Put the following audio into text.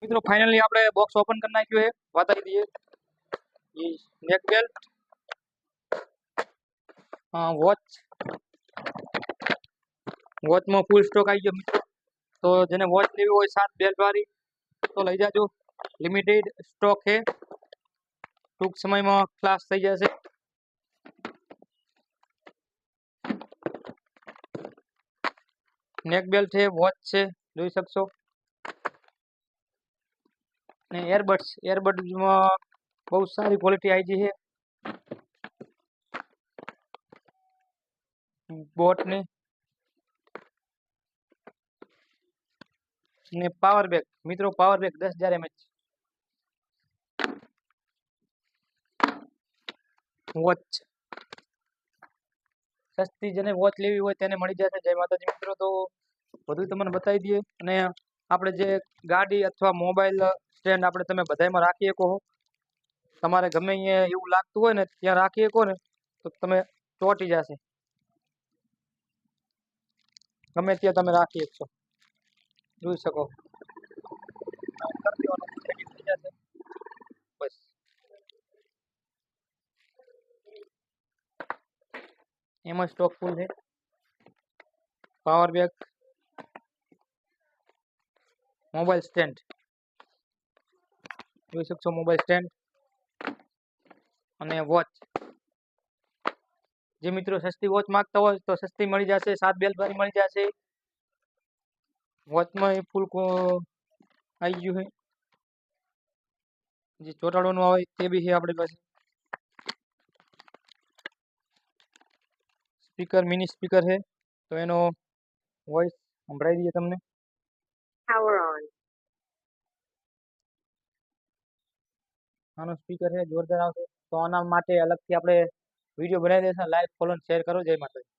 મિત્રો ફાઇનલી આપણે box open કરી નાખ્યું છે, બતાવી દઈએ નેક બેલ્ટ, વોચમાં ફૂલ સ્ટોક આવી ગયો મિત્રો. તો જેને વોચ લેવી હોય 7 બેલ્ટ વાળી તો લઈ જાજો. લિમિટેડ સ્ટોક છે, ટૂંક સમયમાં ક્લાસ થઈ જશે. નેક બેલ્ટ છે, વોચ છે, જોઈ શકશો. ને એરબડ્સમાં બહુ સારી ક્વોલિટી આવી છે. બોટની ને પાવર બેક મિત્રો, પાવર બેક 10,000 mAh. વોચ સસ્તી જેને વોચ લેવી હોય તેને મળી જશે. જય માતાજી મિત્રો. તો બધું તમને બતાવી દઈએ. અને આપણે જે ગાડી અથવા મોબાઈલ સ્ટેન્ડ આપણે તમે બધામાં રાખી શકો. તમારે ગમે અહીંયા એવું લાગતું હોય ને ત્યાં રાખી શકો ને તો તમે ચોંટી જશે. ગમે ત્યાં તમે રાખી શકશો, જોઈ શકો. બસ એમાં સ્ટોક ફૂલ છે. પાવર બેક, મોબાઈલ સ્ટેન્ડ જોઈ શકશો, મોબાઈલ સ્ટેન્ડ અને વોચ. જે મિત્રો સસ્તી વોચ માંગતા હોય તો સસ્તી મળી જશે, 7 બેલ્ટ વાળી મળી જશે. વોચમાં ફૂલ આવી ગયું છે. જે ચોટાડવાનું આવે તે બી છે આપણી પાસે. સ્પીકર મિની સ્પીકર છે, તો એનો વોઇસ સંભળાવી દઈએ તમને. આનો સ્પીકર છે, જોરદાર આવશે. તો આના માટે અલગથી આપણે વિડીયો બનાવી દેશે. લાઈક, ફોલો, શેર કરો. જય માતાજી.